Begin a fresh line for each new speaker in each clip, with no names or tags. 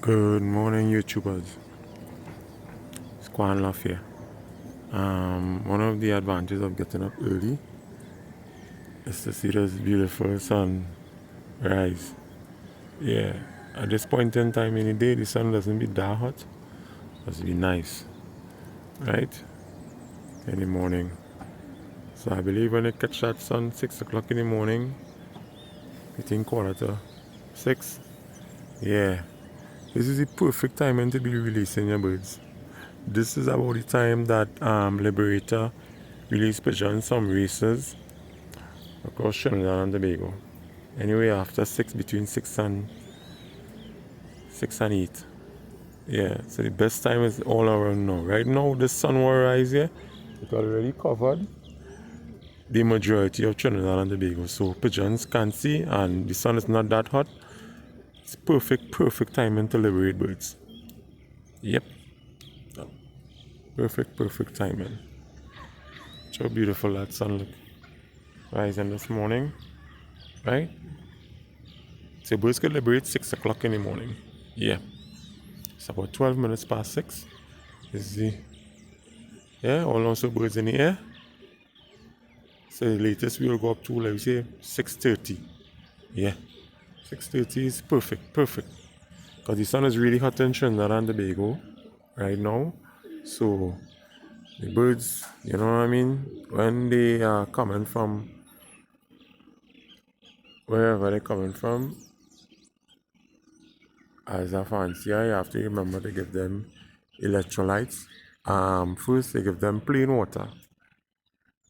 Good morning, YouTubers. It's Quan Love here. One of the advantages of getting up early is to see this beautiful sun rise. Yeah, at this point in time in the day, the sun doesn't be that hot. It does be nice, right? In the morning. So I believe when it catch that sun 6 o'clock in the morning, I think 5:45. Yeah, this is the perfect timing to be releasing your birds. This is about the time that Liberator released Pigeon some races across Trinidad and Tobago. Anyway, after between 6 and 8. Yeah, so the best time is all around now. Right now, the sun will rise here. It already covered the majority of Trinidad and Tobago. So pigeons can see and the sun is not that hot. It's perfect timing to liberate birds. Yep. Perfect timing. So beautiful that sun look rising this morning. Right? So birds could liberate 6 o'clock in the morning. Yeah. It's about 12 minutes past 6. Is the almost birds in the air. So the latest we will go up to, like we say, 6:30. Yeah. 6:30 is perfect. Because the sun is really hot in Trinidad and Tobago right now. So the birds, you know what I mean? When they are coming from wherever they're coming from, as a fancier, you have to remember to give them electrolytes. First they give them plain water,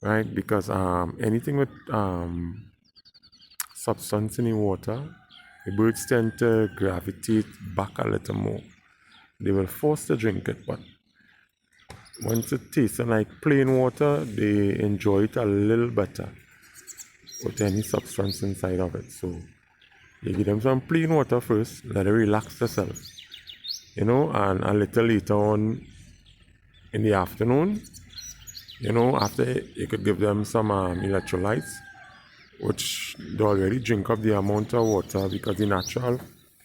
right? Because anything with substance in the water, the birds tend to gravitate back a little more. They will force to drink it, but once it tastes like plain water, they enjoy it a little better with any substance inside of it. So you give them some plain water first, let it relax themselves, and a little later on in the afternoon, after you could give them some electrolytes, which they already drink up the amount of water because the natural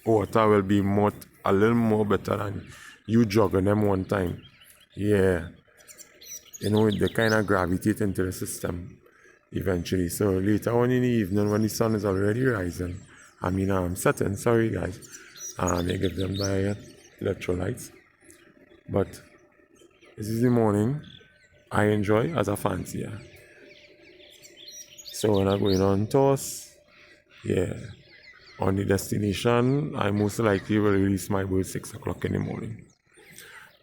water will be a little more better than you jogging them one time. Yeah. They kind of gravitate into the system eventually. So later on in the evening when the sun is already rising, setting, sorry guys, they give them diet electrolytes. But this is the morning I enjoy as a fancier. So when I'm going on tours, on the destination, I most likely will release my bird 6 o'clock in the morning.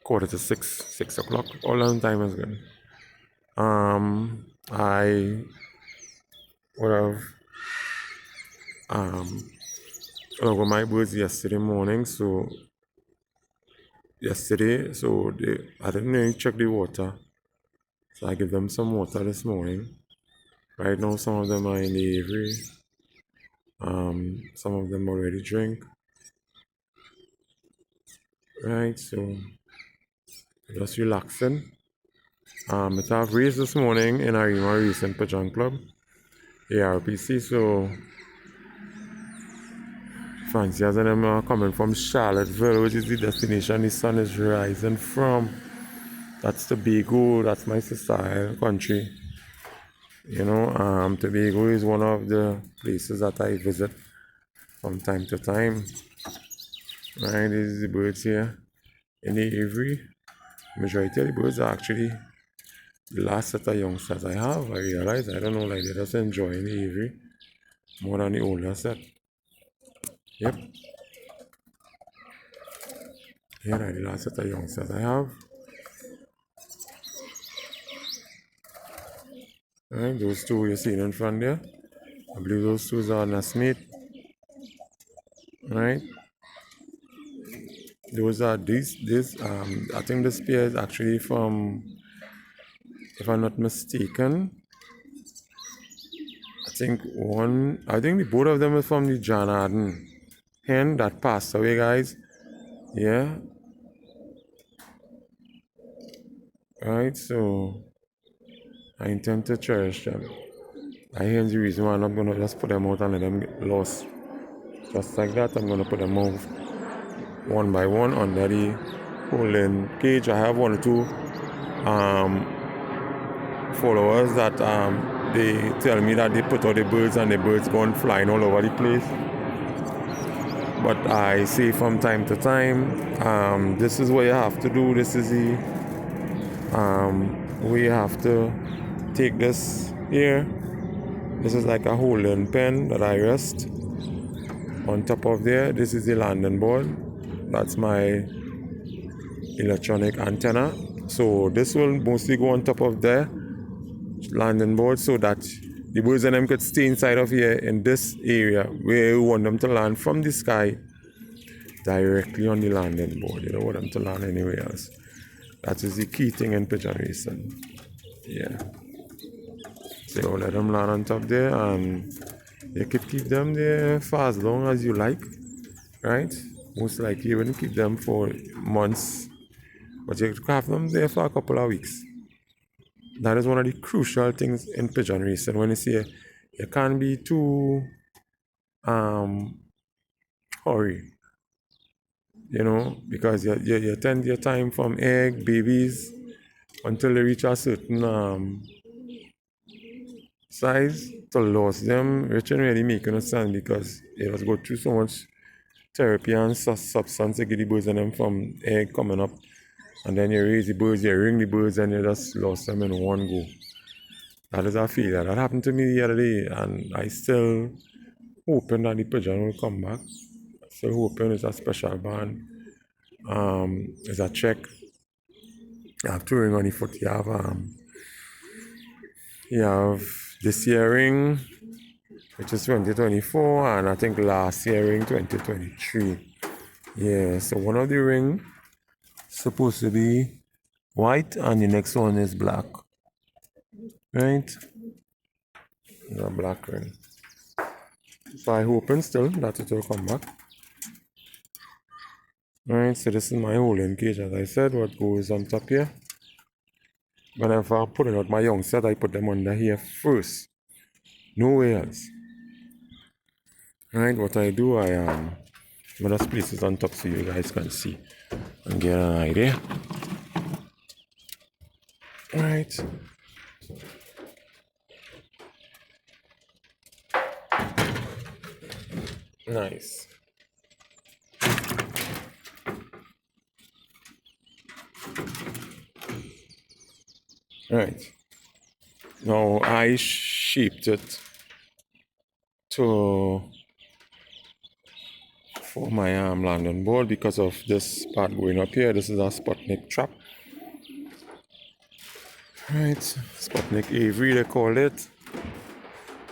5:45, 6 o'clock, all on time is good. I would have over my birds yesterday morning, so I didn't really check the water. So I give them some water this morning. Right now some of them are in the aviary. Some of them already drink. Right, so just relaxing. It have race this morning in Arima Racing Pigeon Club, ARPC, so fanciers and them are coming from Charlottesville, which is the destination the sun is rising from. That's Tobago, that's my sister country. Tobago is one of the places that I visit from time to time. Right, this is the birds here in the aviary. Majority of the birds are actually the last set of youngsters I have. I realize, I don't know, like they just enjoying the aviary more than the older set. Yep. Here are the last set of youngsters I have. Right, those two you're seeing in front there, I believe those two are nestmate. Right, those are I think this pair is actually from, if I'm not mistaken, I think the both of them is from the John Arden hen that passed away, guys. Yeah. Right, so I intend to cherish them. I hear the reason why I'm not gonna just put them out and let them get lost. Just like that, I'm gonna put them out one by one under the holding cage. I have one or two followers that they tell me that they put out the birds and the birds gone flying all over the place. But I say from time to time, this is what you have to do. This is the way you have to take this here. This is like a holding pen that I rest on top of there. This is the landing board. That's my electronic antenna. So this will mostly go on top of the landing board so that the birds and them could stay inside of here in this area where you want them to land from the sky directly on the landing board. You don't want them to land anywhere else. That is the key thing in pigeon racing. Yeah. So you let them land on top there, and you could keep them there for as long as you like, right? Most likely you wouldn't keep them for months, but you could have them there for a couple of weeks. That is one of the crucial things in pigeon racing. When you say you can't be too hurry, you know, because you tend your time from egg, babies, until they reach a certain size to lose them, which don't really make no sense because you just go through so much therapy and substance to get the birds and them from egg coming up. And then you raise the birds, you ring the birds, and you just lost them in one go. That is a failure. That happened to me the other day, and I still hoping that the pigeon will come back. Still hoping it's a special band. It's a check. You have two ring on the foot. You have this year ring, which is 2024, and I think last year ring 2023. Yeah, so one of the ring supposed to be white and the next one is black, right? The black ring. So I hoping still that it will come back. Alright, so this is my holding cage, as I said, what goes on top here. Whenever I'm putting out my young set, I put them under here first, nowhere else. Alright, what I do, I just place it on top so you guys can see and get an idea. Alright. Nice. Alright. Now I shaped it for my landing board because of this part going up here. This is a Sputnik trap. Right, Sputnik Avery they call it.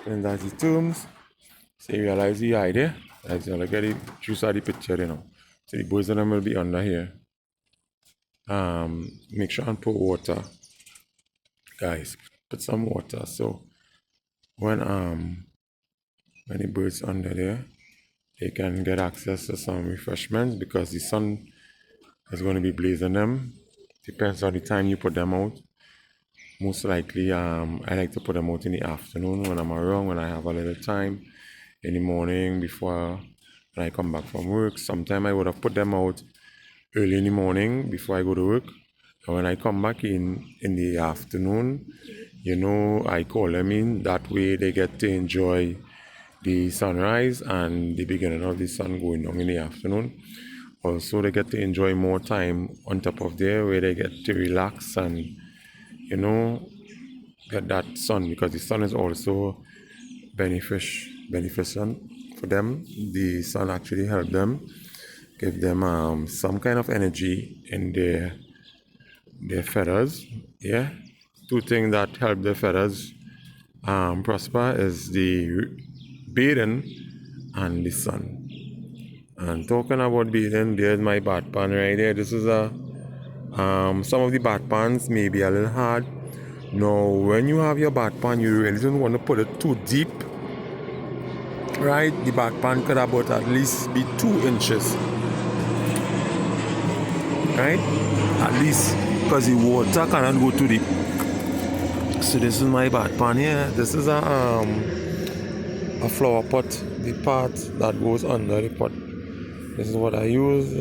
And that's the terms. So you realize the idea. As you look at the juice of the picture, you know. So the birds and them will be under here. Make sure and put water. Guys, put some water. So when the birds under there, they can get access to some refreshments because the sun is going to be blazing them. Depends on the time you put them out. Most likely, I like to put them out in the afternoon when I'm around, when I have a little time. In the morning before when I come back from work. Sometimes I would have put them out early in the morning before I go to work. And when I come back in the afternoon, you know, I call them in. That way they get to enjoy the sunrise and the beginning of the sun going down in the afternoon. Also, they get to enjoy more time on top of there where they get to relax and, you know, get that sun, because the sun is also beneficent for them. The sun actually helps them, give them some kind of energy in their feathers. Yeah, two things that help their feathers prosper is the bathing and the sun. And talking about bathing, there's my bath pan right there. This is some of the bath pans may be a little hard. Now, when you have your bath pan, you really don't want to put it too deep. Right, the bath pan could about at least be 2 inches. Right, at least, because the water cannot go too deep. So this is my bath pan here. This is a flower pot, the part that goes under the pot. This is what I use.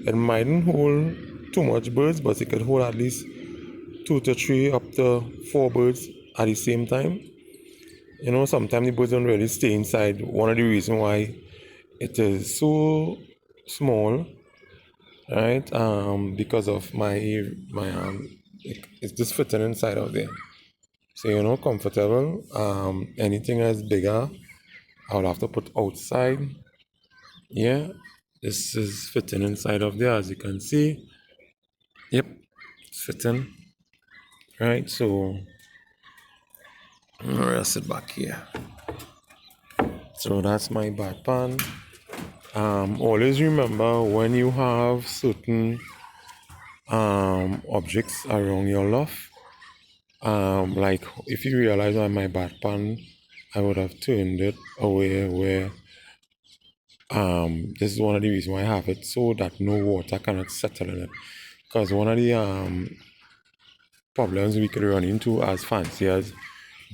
It mightn't hold too much birds, but it could hold at least 2 to 3 up to 4 birds at the same time. You know, sometimes the birds don't really stay inside. One of the reasons why it is so small, right? Because of it's just fitting inside out there. So you know, comfortable. Anything that's bigger, I would have to put outside. Yeah, this is fitting inside of there, as you can see. Yep, it's fitting. Right, so I'm gonna rest it back here. So that's my back pan. Always remember when you have certain objects around your loft. Like if you realize on my back pan, I would have turned it away where this is one of the reasons why I have it so that no water cannot settle in it. Because one of the problems we could run into as fanciers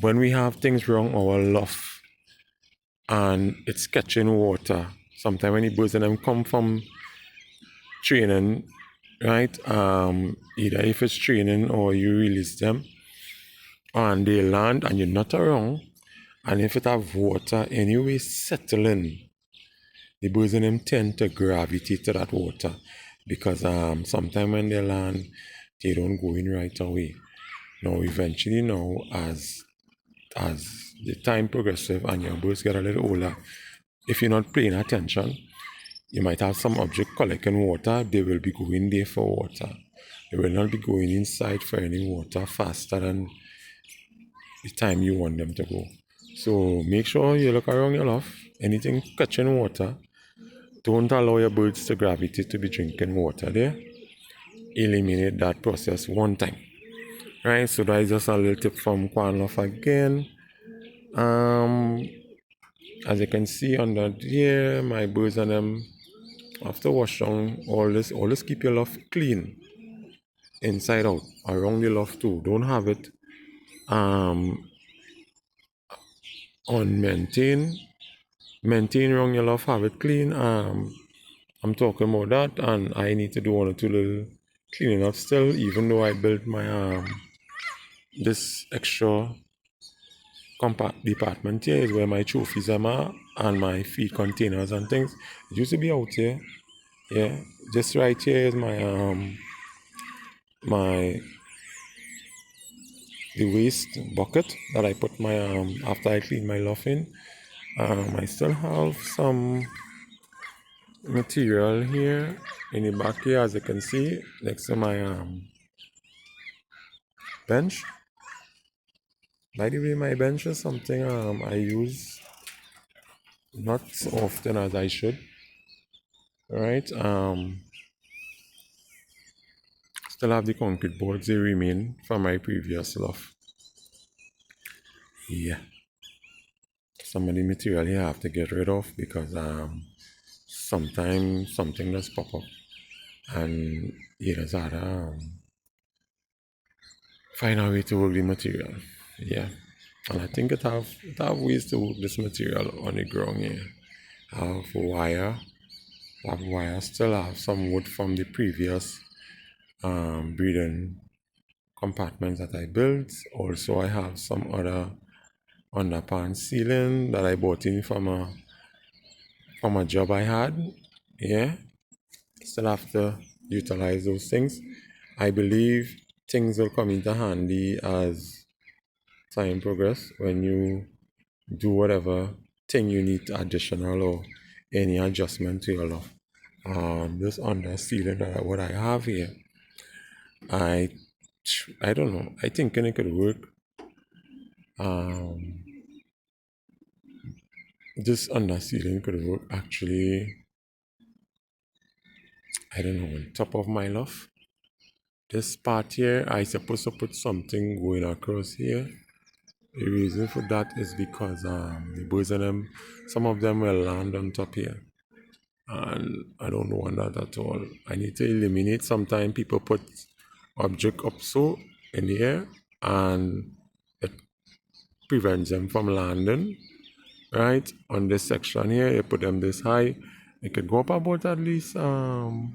when we have things wrong our loft and it's catching water. Sometimes when the birds and them come from training, right? Either if it's training or you release them and they land and you're not around, and if it have water anyway settling, the birds and them tend to gravitate to that water because sometimes when they land, they don't go in right away. Now eventually now as the time progresses and your birds get a little older, if you're not paying attention, you might have some object collecting water, they will be going there for water. They will not be going inside for any water faster than the time you want them to go. So make sure you look around your loft. Anything catching water, don't allow your birds to gravitate to be drinking water there. Eliminate that process one time. Right, so that is just a little tip from Quan Loft again. As you can see under here, my birds and them after wash down always keep your loft clean inside out around the loft too. Don't have it unmaintained. Maintain around your loft, have it clean. I'm talking about that, and I need to do 1 or 2 little cleaning up still, even though I built my this extra department here is where my trophies are and my feed containers and things. It used to be out here. Yeah, just right here is my the waste bucket that I put my after I clean my loft in. I still have some material here in the back here, as you can see, next to my bench. By the way, my bench is something I use not so often as I should. Right? Still have the concrete boards, they remain from my previous loft. Yeah. Some of the material you have to get rid of because sometimes something does pop up and you just have to find a way to work the material. Yeah. And I think it have ways to work this material on the ground here. I have wire. I have wire. Still have some wood from the previous breeding compartments that I built. Also, I have some other underpan ceiling that I bought in from a job I had. Yeah. Still have to utilize those things. I believe things will come into handy as time progress when you do whatever thing you need additional or any adjustment to your loft. This under ceiling that what I have here, I I don't know. I think it could work. This under ceiling could work actually. I don't know on top of my loft. This part here, I supposed to put something going across here. The reason for that is because the birds and them, some of them will land on top here. And I don't want that at all. I need to eliminate. Sometimes people put object up so in the air and it prevents them from landing. Right on this section here, you put them this high, it could go up about at least to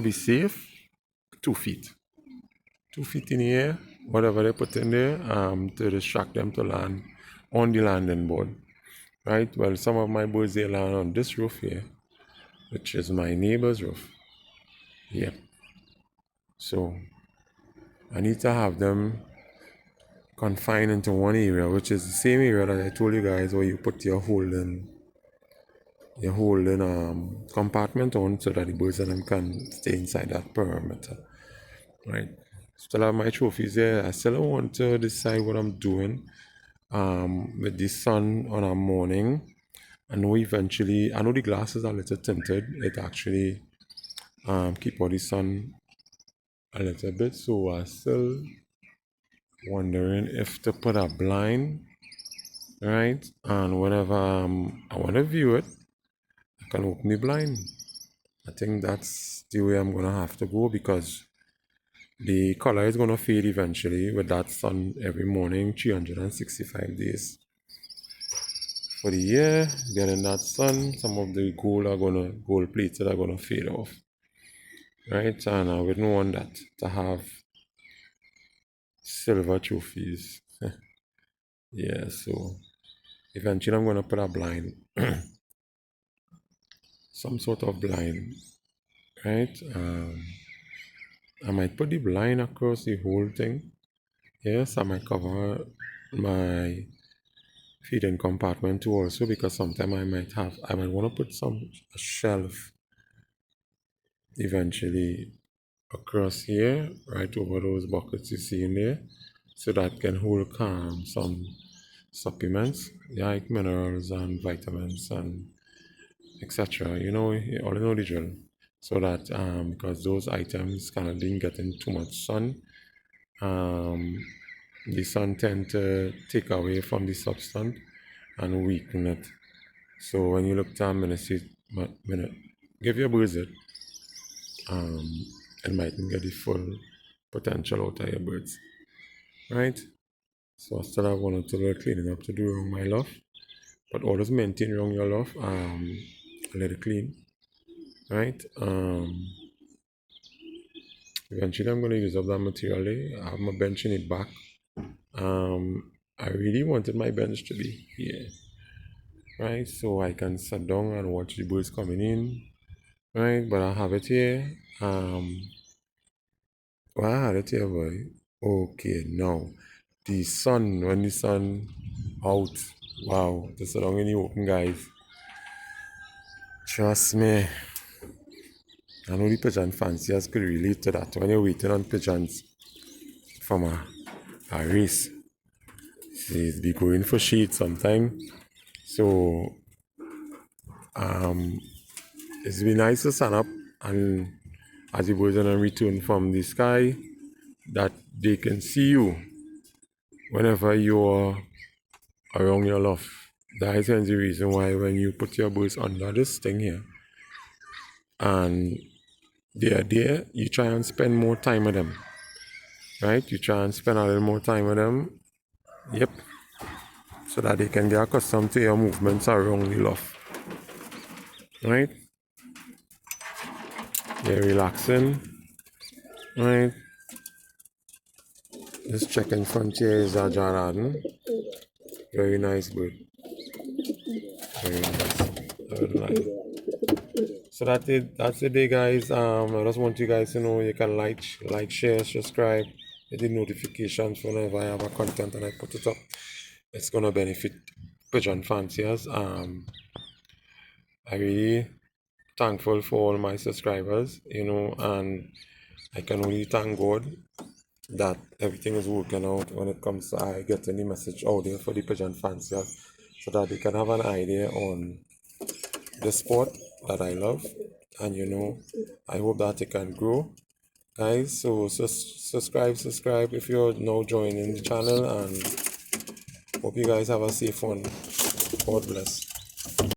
be safe, 2 feet. 2 feet in the air, whatever they put in there, to distract them to land on the landing board. Right? Well, some of my birds they land on this roof here, which is my neighbor's roof. Yeah. So I need to have them confined into one area, which is the same area that I told you guys where you put your holding compartment on so that the birds and them can stay inside that perimeter. Right. Still have my trophies there. I still want to decide what I'm doing with the sun on a morning. I know the glasses are a little tinted. It actually keep out the sun a little bit. So I still wondering if to put a blind, right? And whenever I want to view it, I can open the blind. I think that's the way I'm gonna have to go because the color is gonna fade eventually with that sun every morning, 365 days. For the year, getting that sun, some of the gold plates are gonna fade off. Right? And I wouldn't want that to have silver trophies. Yeah, so eventually I'm gonna put a blind. Some sort of blind. Right? I might put the blind across the whole thing. Yes, I might cover my feeding compartment too also because sometimes I might want to put a shelf eventually across here, right over those buckets you see in there, so that can hold some supplements, like minerals and vitamins and etc. You know the drill. So that because those items kind of didn't get in too much sun, the sun tend to take away from the substance and weaken it. So when you look down give your birds it, it mightn't get the full potential out of your birds. Right? So I still have one or two little cleaning up to do around my loft. But always maintain around your loft, let it clean. Right? Eventually I'm gonna use up that material there. I have my bench in it back. I really wanted my bench to be here. Right? So I can sit down and watch the birds coming in. Right? But I have it here. Well, I had it here, boy. Okay, now when the sun out, wow, to sit down in the open, guys. Trust me, I know the pigeon fanciers could relate to that. When you're waiting on pigeons from a race, they'd be going for shade sometime. So, it's been nice to stand up and as the birds are return from the sky, that they can see you whenever you're around your loft. That is the reason why when you put your birds under this thing here and they are there, you try and spend more time with them. Right? You try and spend a little more time with them. Yep. So that they can get accustomed to your movements around the loft. Right? They're relaxing. Right? This chicken frontier is a Jaraden. Very nice bird. Very nice. Very nice. So that's the day, guys. I just want you guys to know you can like, share, subscribe, hit the notifications whenever I have a content and I put it up. It's gonna benefit pigeon fanciers. I really thankful for all my subscribers, and I can only thank God that everything is working out when it comes to I getting the message out there for the pigeon fanciers so that they can have an idea on the sport that I love, and I hope that it can grow, guys. So subscribe if you're now joining the channel, and hope you guys have a safe one. God bless.